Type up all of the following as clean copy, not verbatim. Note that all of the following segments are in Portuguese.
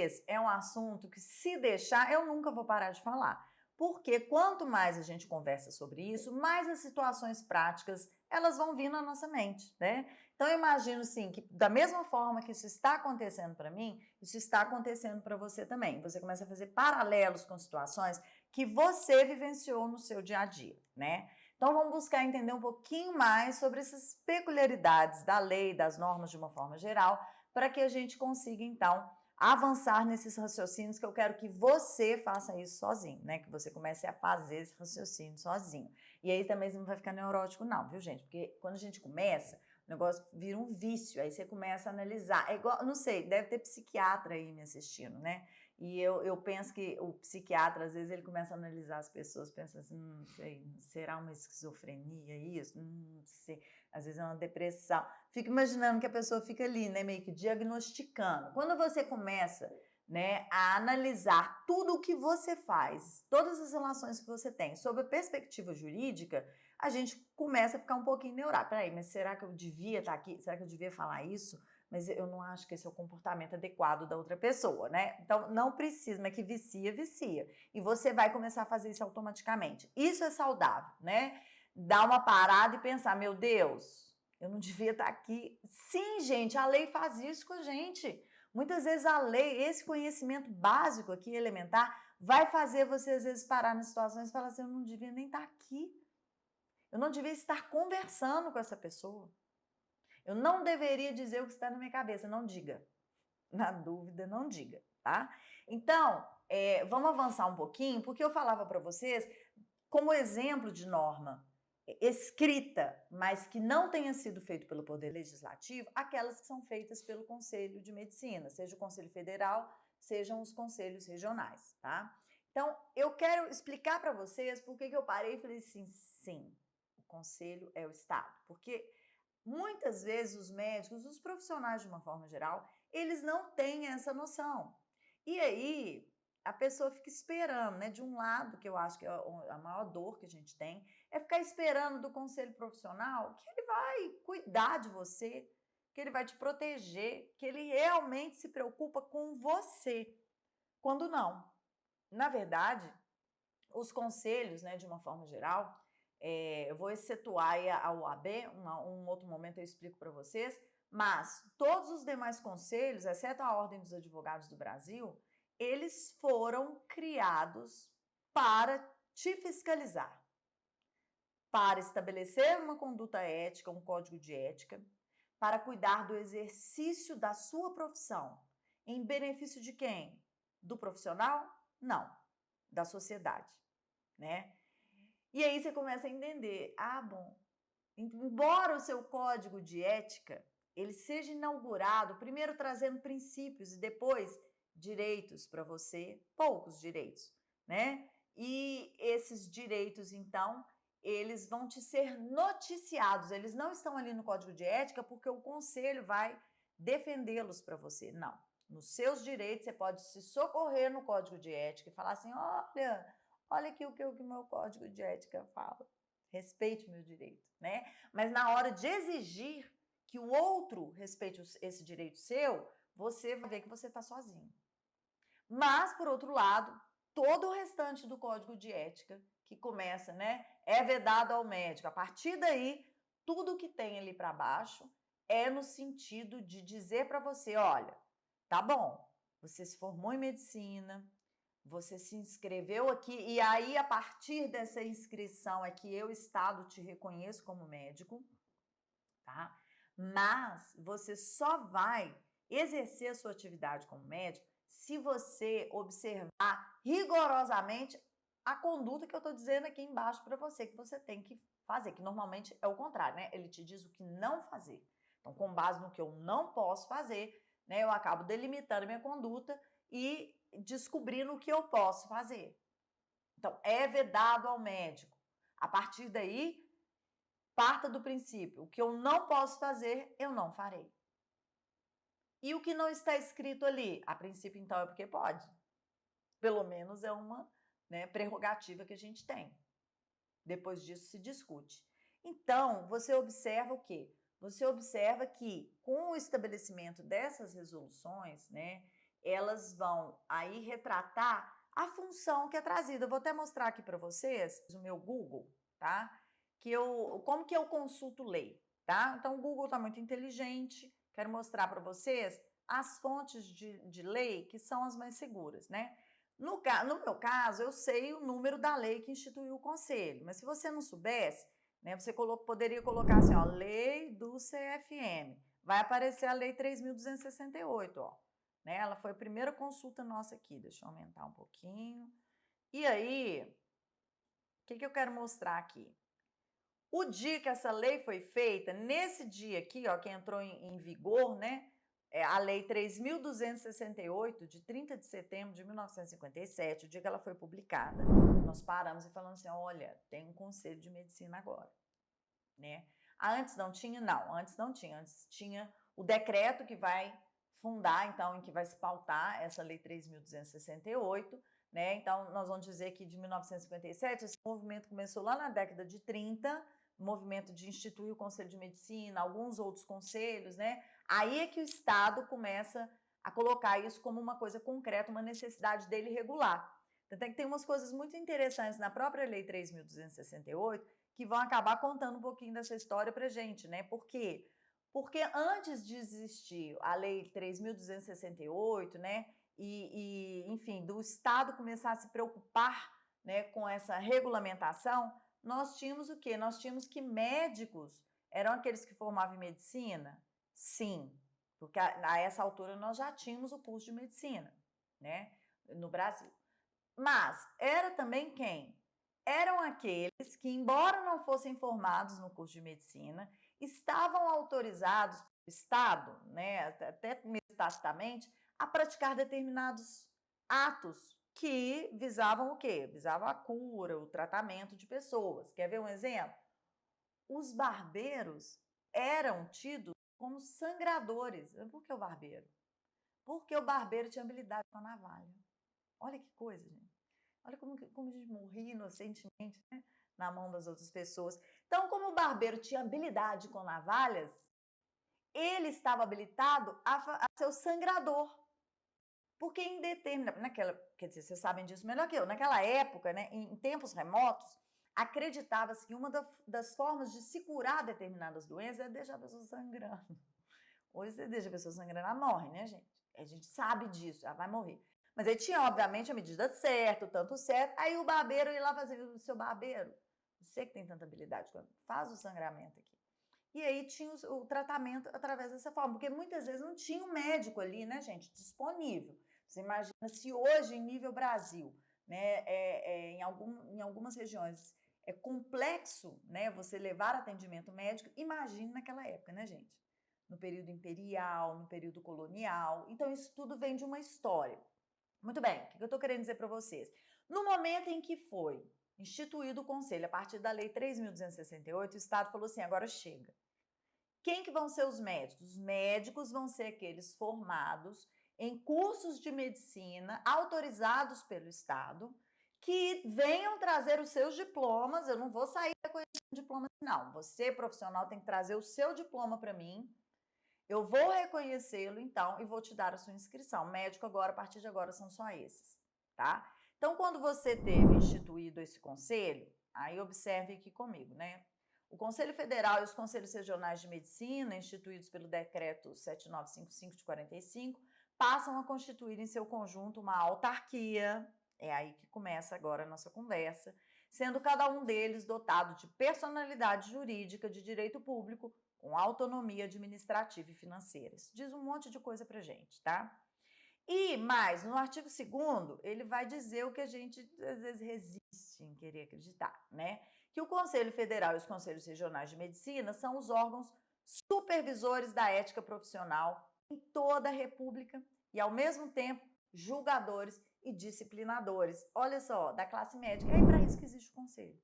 vocês é um assunto que, se deixar, eu nunca vou parar de falar. Porque quanto mais a gente conversa sobre isso, mais as situações práticas elas vão vir na nossa mente, né? Então eu imagino sim que da mesma forma que isso está acontecendo para mim, isso está acontecendo para você também. Você começa a fazer paralelos com situações que você vivenciou no seu dia a dia, né? Então vamos buscar entender um pouquinho mais sobre essas peculiaridades da lei, das normas de uma forma geral, para que a gente consiga então avançar nesses raciocínios, que eu quero que você faça isso sozinho, né? Que você comece a fazer esse raciocínio sozinho. E aí também você não vai ficar neurótico não, viu, gente? Porque quando a gente começa, o negócio vira um vício, aí você começa a analisar. É igual, não sei, deve ter psiquiatra aí me assistindo, né? E eu penso que o psiquiatra, às vezes, ele começa a analisar as pessoas, pensa assim, sei, será uma esquizofrenia isso? Não sei, às vezes é uma depressão. Fico imaginando que a pessoa fica ali, né, meio que diagnosticando. Quando você começa, né, a analisar tudo o que você faz, todas as relações que você tem, sob a perspectiva jurídica, a gente começa a ficar um pouquinho neurado. Peraí, mas será que eu devia estar aqui? Será que eu devia falar isso? Mas eu não acho que esse é o comportamento adequado da outra pessoa, né? Então, não precisa, mas que vicia, vicia. E você vai começar a fazer isso automaticamente. Isso é saudável, né? Dar uma parada e pensar, meu Deus, eu não devia estar aqui. Sim, gente, a lei faz isso com a gente. Muitas vezes a lei, esse conhecimento básico aqui, elementar, vai fazer você, às vezes, parar nas situações e falar assim, eu não devia nem estar aqui. Eu não devia estar conversando com essa pessoa. Eu não deveria dizer o que está na minha cabeça, não diga. Na dúvida, não diga, tá? Então, vamos avançar um pouquinho, porque eu falava para vocês, como exemplo de norma escrita, mas que não tenha sido feito pelo Poder Legislativo, aquelas que são feitas pelo Conselho de Medicina, seja o Conselho Federal, sejam os conselhos regionais, tá? Então, eu quero explicar para vocês por que eu parei e falei assim, sim, o Conselho é o Estado, porque muitas vezes os médicos, os profissionais de uma forma geral, eles não têm essa noção. E aí a pessoa fica esperando, né? De um lado, que eu acho que é a maior dor que a gente tem, é ficar esperando do conselho profissional que ele vai cuidar de você, que ele vai te proteger, que ele realmente se preocupa com você. Quando não. Na verdade, os conselhos, né, de uma forma geral, eu vou excetuar a OAB, um outro momento eu explico para vocês, mas todos os demais conselhos, exceto a Ordem dos Advogados do Brasil, eles foram criados para te fiscalizar, para estabelecer uma conduta ética, um código de ética, para cuidar do exercício da sua profissão. Em benefício de quem? Do profissional? Não, da sociedade, né? E aí você começa a entender, bom, embora o seu código de ética ele seja inaugurado, primeiro trazendo princípios e depois direitos para você, poucos direitos, né? E esses direitos, então, eles vão te ser noticiados, eles não estão ali no código de ética porque o conselho vai defendê-los para você, não. Nos seus direitos, você pode se socorrer no código de ética e falar assim, olha aqui o que o meu código de ética fala. Respeite o meu direito, né? Mas na hora de exigir que o outro respeite esse direito seu, você vai ver que você está sozinho. Mas, por outro lado, todo o restante do código de ética, que começa, né? É vedado ao médico. A partir daí, tudo que tem ali para baixo é no sentido de dizer para você, olha, tá bom, você se formou em medicina, você se inscreveu aqui, e aí, a partir dessa inscrição é que eu, Estado, te reconheço como médico, tá? Mas você só vai exercer a sua atividade como médico se você observar rigorosamente a conduta que eu estou dizendo aqui embaixo para você, que você tem que fazer, que normalmente é o contrário, né? Ele te diz o que não fazer. Então, com base no que eu não posso fazer, né, eu acabo delimitando minha conduta e descobrindo o que eu posso fazer. Então, é vedado ao médico. A partir daí, parta do princípio, o que eu não posso fazer, eu não farei. E o que não está escrito ali? A princípio, então, é porque pode. Pelo menos é uma, né, prerrogativa que a gente tem. Depois disso se discute. Então, você observa o quê? Você observa que, com o estabelecimento dessas resoluções, né, elas vão aí retratar a função que é trazida. Eu vou até mostrar aqui para vocês o meu Google, tá? Como que eu consulto lei, tá? Então, o Google está muito inteligente, quero mostrar para vocês as fontes de lei que são as mais seguras, né? No meu caso, eu sei o número da lei que instituiu o conselho, mas se você não soubesse, né, você poderia colocar assim, ó, lei do CFM, vai aparecer a lei 3.268, ó, né? Ela foi a primeira consulta nossa aqui, deixa eu aumentar um pouquinho. E aí, o que eu quero mostrar aqui? O dia que essa lei foi feita, nesse dia aqui, ó, que entrou em vigor, né, a Lei 3.268, de 30 de setembro de 1957, o dia que ela foi publicada, nós paramos e falamos assim, olha, tem um Conselho de Medicina agora, né? Antes não tinha? Não, antes não tinha. Antes tinha o decreto que vai fundar, então, em que vai se pautar essa Lei 3.268, né? Então, nós vamos dizer que de 1957, esse movimento começou lá na década de 30, o movimento de instituir o Conselho de Medicina, alguns outros conselhos, né? Aí é que o Estado começa a colocar isso como uma coisa concreta, uma necessidade dele regular. Então, tem umas coisas muito interessantes na própria Lei 3.268 que vão acabar contando um pouquinho dessa história pra gente, né? Por quê? Porque antes de existir a Lei 3.268, né? Enfim, do Estado começar a se preocupar, né, com essa regulamentação, nós tínhamos o quê? Nós tínhamos que médicos eram aqueles que formavam em medicina? Sim, porque a essa altura nós já tínhamos o curso de medicina, né, no Brasil. Mas era também quem? Eram aqueles que, embora não fossem formados no curso de medicina, estavam autorizados pelo Estado, né, até mesmo tacitamente, a praticar determinados atos que visavam o quê? Visavam a cura, o tratamento de pessoas. Quer ver um exemplo? Os barbeiros eram tidos como sangradores. Por que o barbeiro? Porque o barbeiro tinha habilidade com a navalha. Olha que coisa, gente. Olha como a gente morria inocentemente, né, na mão das outras pessoas. Então, como o barbeiro tinha habilidade com navalhas, ele estava habilitado a ser o sangrador. Porque em quer dizer, vocês sabem disso melhor que eu, naquela época, né, em tempos remotos, acreditava-se que uma das formas de se curar determinadas doenças é deixar a pessoa sangrando. Hoje você deixa a pessoa sangrando, ela morre, né, gente? A gente sabe disso, ela vai morrer. Mas aí tinha, obviamente, a medida certa, o tanto certo. Aí o barbeiro ia lá fazer, o seu barbeiro, você que tem tanta habilidade, faz o sangramento aqui. E aí tinha o tratamento através dessa forma, porque muitas vezes não tinha um médico ali, né, gente, disponível. Você imagina se hoje, em nível Brasil, né, em algumas regiões é complexo, né, você levar atendimento médico, imagine naquela época, né, gente? No período imperial, no período colonial. Então, isso tudo vem de uma história. Muito bem, o que eu estou querendo dizer para vocês? No momento em que foi instituído o conselho, a partir da Lei 3.268, o Estado falou assim, agora chega. Quem que vão ser os médicos? Os médicos vão ser aqueles formados em cursos de medicina autorizados pelo Estado, que venham trazer os seus diplomas. Eu não vou sair reconhecendo diploma, não. Você, profissional, tem que trazer o seu diploma para mim. Eu vou reconhecê-lo, então, e vou te dar a sua inscrição. Médico agora, a partir de agora, são só esses, tá? Então, quando você teve instituído esse conselho, aí observe aqui comigo, né? O Conselho Federal e os Conselhos Regionais de Medicina, instituídos pelo Decreto 7955 de 45, passam a constituir em seu conjunto uma autarquia, é aí que começa agora a nossa conversa, sendo cada um deles dotado de personalidade jurídica de direito público, com autonomia administrativa e financeira. Isso diz um monte de coisa pra gente, tá? E mais, no artigo 2º, ele vai dizer o que a gente às vezes resiste em querer acreditar, né? Que o Conselho Federal e os Conselhos Regionais de Medicina são os órgãos supervisores da ética profissional em toda a República e, ao mesmo tempo, julgadores e disciplinadores. Olha só, da classe médica. É para isso que existe o Conselho.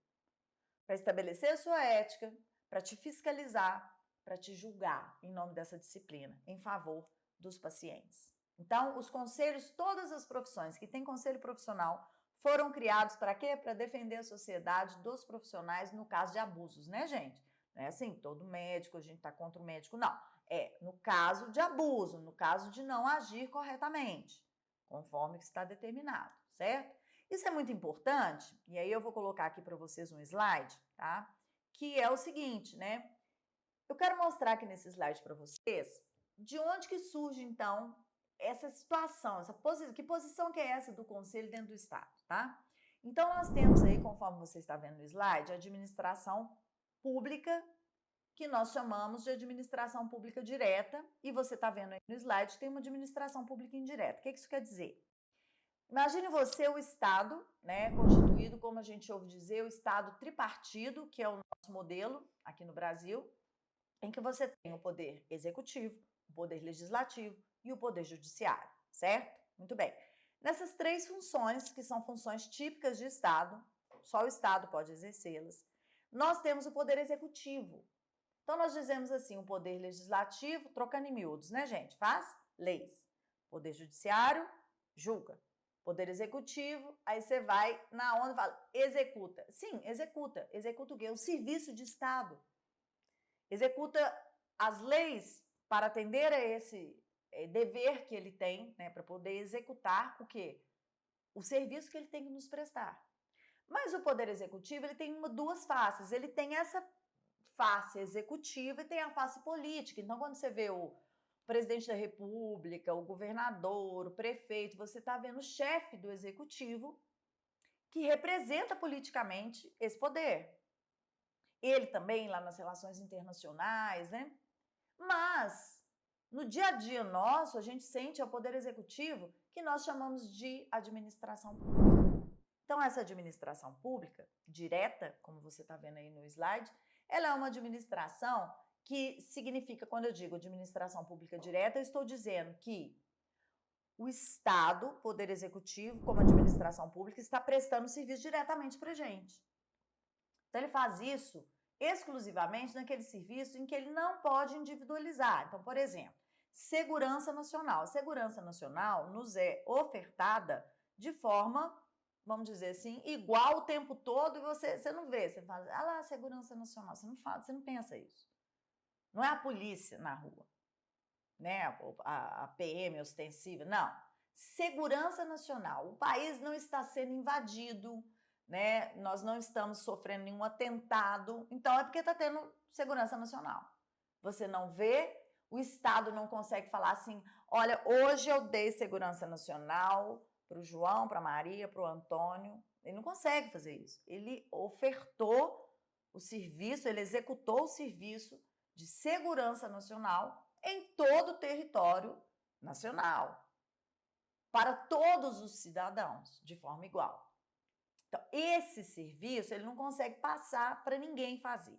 Para estabelecer a sua ética, para te fiscalizar, para te julgar em nome dessa disciplina, em favor dos pacientes. Então, os conselhos, todas as profissões que têm conselho profissional, foram criados para quê? Para defender a sociedade dos profissionais no caso de abusos, né, gente? Não é assim, todo médico, a gente está contra o médico, não. É no caso de abuso, no caso de não agir corretamente, conforme que está determinado, certo? Isso é muito importante, e aí eu vou colocar aqui para vocês um slide, tá? Que é o seguinte, né? Eu quero mostrar aqui nesse slide para vocês de onde que surge, então, essa situação, que posição que é essa do Conselho dentro do Estado, tá? Então, nós temos aí, conforme você está vendo no slide, a administração pública, que nós chamamos de administração pública direta, e você está vendo aí no slide, tem uma administração pública indireta. O que isso quer dizer? Imagine você o Estado, né, constituído, como a gente ouve dizer, o Estado tripartido, que é o nosso modelo aqui no Brasil, em que você tem o poder executivo, o poder legislativo e o poder judiciário, certo? Muito bem. Nessas três funções, que são funções típicas de Estado, só o Estado pode exercê-las, nós temos o poder executivo. Então, nós dizemos assim, o poder legislativo, trocando em miúdos, né, gente? Faz leis. Poder judiciário, julga. Poder executivo, aí você vai na onda e fala, executa. Sim, executa. Executa o quê? O serviço de Estado. Executa as leis para atender a esse dever que ele tem, né, para poder executar o quê? O serviço que ele tem que nos prestar. Mas o Poder Executivo, ele tem duas faces. Ele tem essa face executiva e tem a face política. Então, quando você vê o presidente da República, o governador, o prefeito, você está vendo o chefe do Executivo que representa politicamente esse poder. Ele também lá nas relações internacionais, né? Mas, no dia a dia nosso, a gente sente o poder executivo que nós chamamos de administração pública. Então, essa administração pública, direta, como você está vendo aí no slide, ela é uma administração que significa, quando eu digo administração pública direta, eu estou dizendo que o Estado, poder executivo, como administração pública, está prestando serviço diretamente para a gente. Então, ele faz isso exclusivamente naquele serviço em que ele não pode individualizar. Então, por exemplo, segurança nacional. A segurança nacional nos é ofertada de forma, vamos dizer assim, igual o tempo todo e você não vê. Você fala, ah lá, segurança nacional. Você não fala, você não pensa isso. Não é a polícia na rua, né? A PM ostensiva, não. Segurança nacional. O país não está sendo invadido, né? Nós não estamos sofrendo nenhum atentado, então é porque está tendo segurança nacional. Você não vê, o Estado não consegue falar assim, olha, hoje eu dei segurança nacional para o João, para a Maria, para o Antônio. Ele não consegue fazer isso. Ele ofertou o serviço, ele executou o serviço de segurança nacional em todo o território nacional, para todos os cidadãos, de forma igual. Então, esse serviço, ele não consegue passar para ninguém fazer.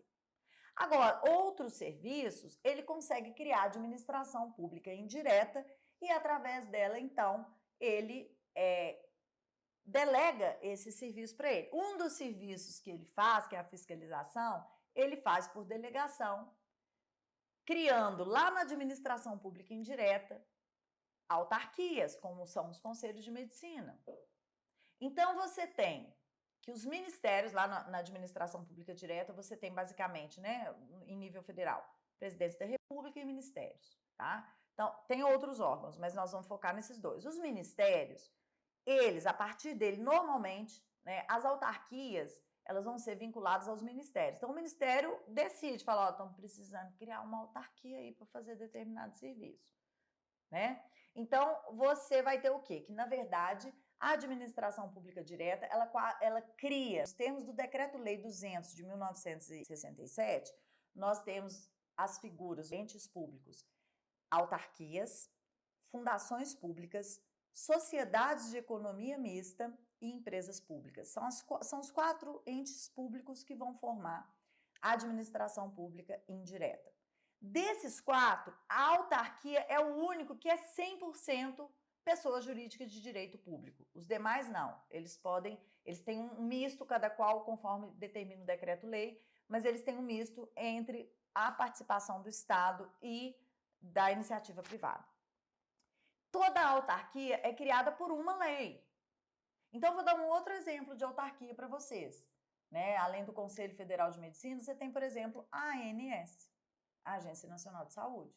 Agora, outros serviços, ele consegue criar administração pública indireta e, através dela, então, ele delega esse serviço para ele. Um dos serviços que ele faz, que é a fiscalização, ele faz por delegação, criando lá na administração pública indireta autarquias, como são os conselhos de medicina. Então, você tem que os ministérios, lá na administração pública direta, você tem basicamente, né, em nível federal, presidência da República e ministérios, tá? Então, tem outros órgãos, mas nós vamos focar nesses dois. Os ministérios, eles, a partir dele, normalmente, né, as autarquias, elas vão ser vinculadas aos ministérios. Então, o ministério decide, fala, ó, estamos precisando criar uma autarquia aí para fazer determinado serviço, né? Então, você vai ter o quê? Que, na verdade, a administração pública direta, ela cria, nos termos do Decreto-Lei 200 de 1967, nós temos as figuras, entes públicos, autarquias, fundações públicas, sociedades de economia mista e empresas públicas. São os 4 entes públicos que vão formar a administração pública indireta. Desses 4, a autarquia é o único que é 100% pessoa jurídica de direito público. Os demais não. Eles têm um misto, cada qual conforme determina o decreto-lei, mas eles têm um misto entre a participação do Estado e da iniciativa privada. Toda a autarquia é criada por uma lei. Então, vou dar um outro exemplo de autarquia para vocês, né? Além do Conselho Federal de Medicina, você tem, por exemplo, a ANS, a Agência Nacional de Saúde,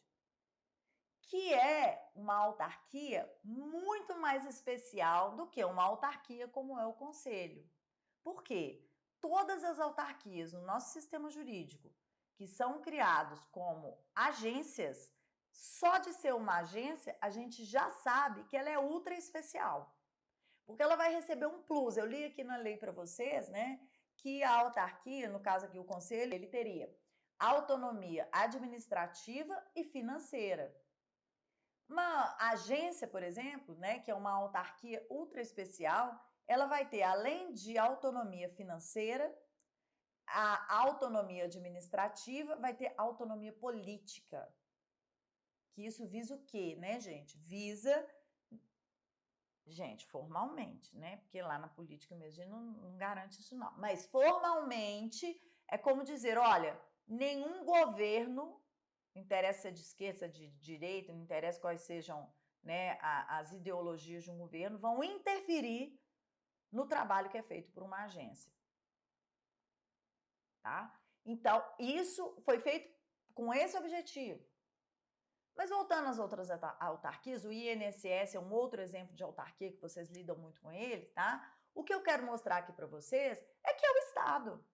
que é uma autarquia muito mais especial do que uma autarquia como é o Conselho. Por quê? Todas as autarquias no nosso sistema jurídico que são criados como agências, só de ser uma agência, a gente já sabe que ela é ultra especial, porque ela vai receber um plus. Eu li aqui na lei para vocês, né, que a autarquia, no caso aqui o Conselho, ele teria autonomia administrativa e financeira. Uma agência, por exemplo, né, que é uma autarquia ultra especial, ela vai ter, além de autonomia financeira, a autonomia administrativa, vai ter autonomia política. Que isso visa o quê, né, gente? Visa, gente, formalmente, né? Porque lá na política mesmo a gente não garante isso não. Mas formalmente é como dizer, olha, nenhum governo, não interessa de esquerda, de direita, não interessa quais sejam, né, as ideologias de um governo, vão interferir no trabalho que é feito por uma agência. Tá? Então, isso foi feito com esse objetivo. Mas voltando às outras autarquias, o INSS é um outro exemplo de autarquia que vocês lidam muito com ele, tá? O que eu quero mostrar aqui para vocês é que é o Estado,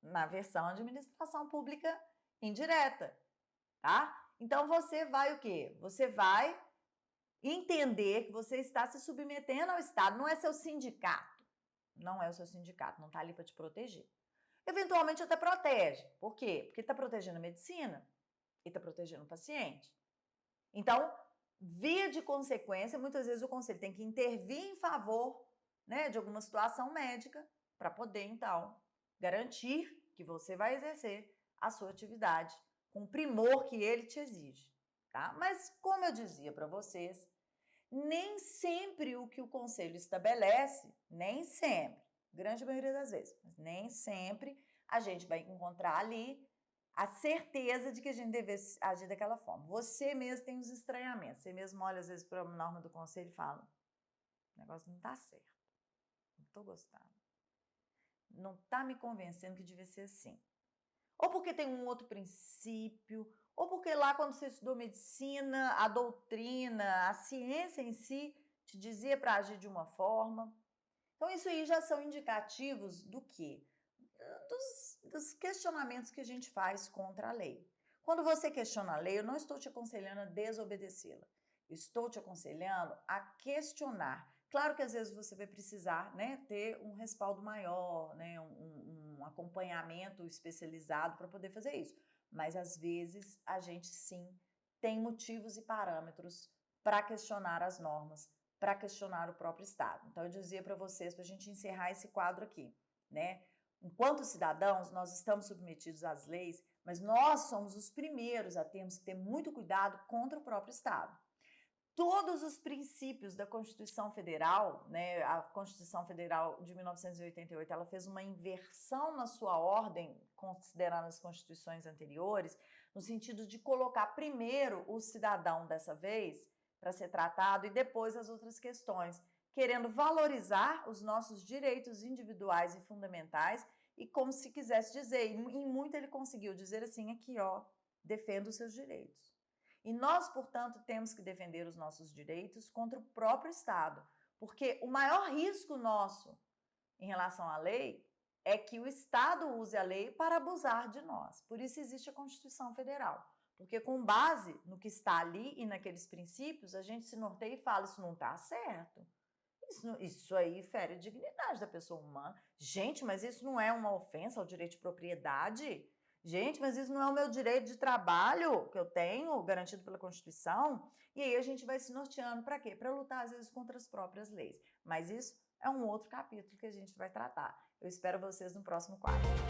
na versão administração pública indireta, tá? Então, você vai o quê? Você vai entender que você está se submetendo ao Estado, não é seu sindicato, não é o seu sindicato, não está ali para te proteger. Eventualmente até protege. Por quê? Porque está protegendo a medicina e está protegendo o paciente. Então, via de consequência, muitas vezes o conselho tem que intervir em favor, né, de alguma situação médica para poder, então, garantir que você vai exercer a sua atividade com o primor que ele te exige. Tá? Mas, como eu dizia para vocês, nem sempre o que o conselho estabelece, nem sempre, grande maioria das vezes, mas nem sempre a gente vai encontrar ali a certeza de que a gente deve agir daquela forma. Você mesmo tem os estranhamentos, você mesmo olha às vezes para a norma do conselho e fala, o negócio não está certo, não estou gostando, não está me convencendo que devia ser assim. Ou porque tem um outro princípio, ou porque lá quando você estudou medicina, a doutrina, a ciência em si te dizia para agir de uma forma. Então, isso aí já são indicativos do quê? Dos questionamentos que a gente faz contra a lei. Quando você questiona a lei, eu não estou te aconselhando a desobedecê-la. Estou te aconselhando a questionar. Claro que às vezes você vai precisar, né, ter um respaldo maior, né, um acompanhamento especializado para poder fazer isso. Mas às vezes a gente sim tem motivos e parâmetros para questionar as normas, para questionar o próprio Estado. Então eu dizia para vocês, para a gente encerrar esse quadro aqui, né? Enquanto cidadãos, nós estamos submetidos às leis, mas nós somos os primeiros a termos que ter muito cuidado contra o próprio Estado. Todos os princípios da Constituição Federal, né, a Constituição Federal de 1988, ela fez uma inversão na sua ordem, considerando as constituições anteriores, no sentido de colocar primeiro o cidadão dessa vez para ser tratado e depois as outras questões, querendo valorizar os nossos direitos individuais e fundamentais e como se quisesse dizer, e em muito ele conseguiu dizer assim, aqui ó, defenda os seus direitos. E nós, portanto, temos que defender os nossos direitos contra o próprio Estado, porque o maior risco nosso em relação à lei é que o Estado use a lei para abusar de nós. Por isso existe a Constituição Federal, porque com base no que está ali e naqueles princípios, a gente se norteia e fala, isso não está certo. Isso aí fere a dignidade da pessoa humana. Gente, mas isso não é uma ofensa ao direito de propriedade? Gente, mas isso não é o meu direito de trabalho que eu tenho, garantido pela Constituição? E aí a gente vai se norteando para quê? Para lutar, às vezes, contra as próprias leis. Mas isso é um outro capítulo que a gente vai tratar. Eu espero vocês no próximo quadro.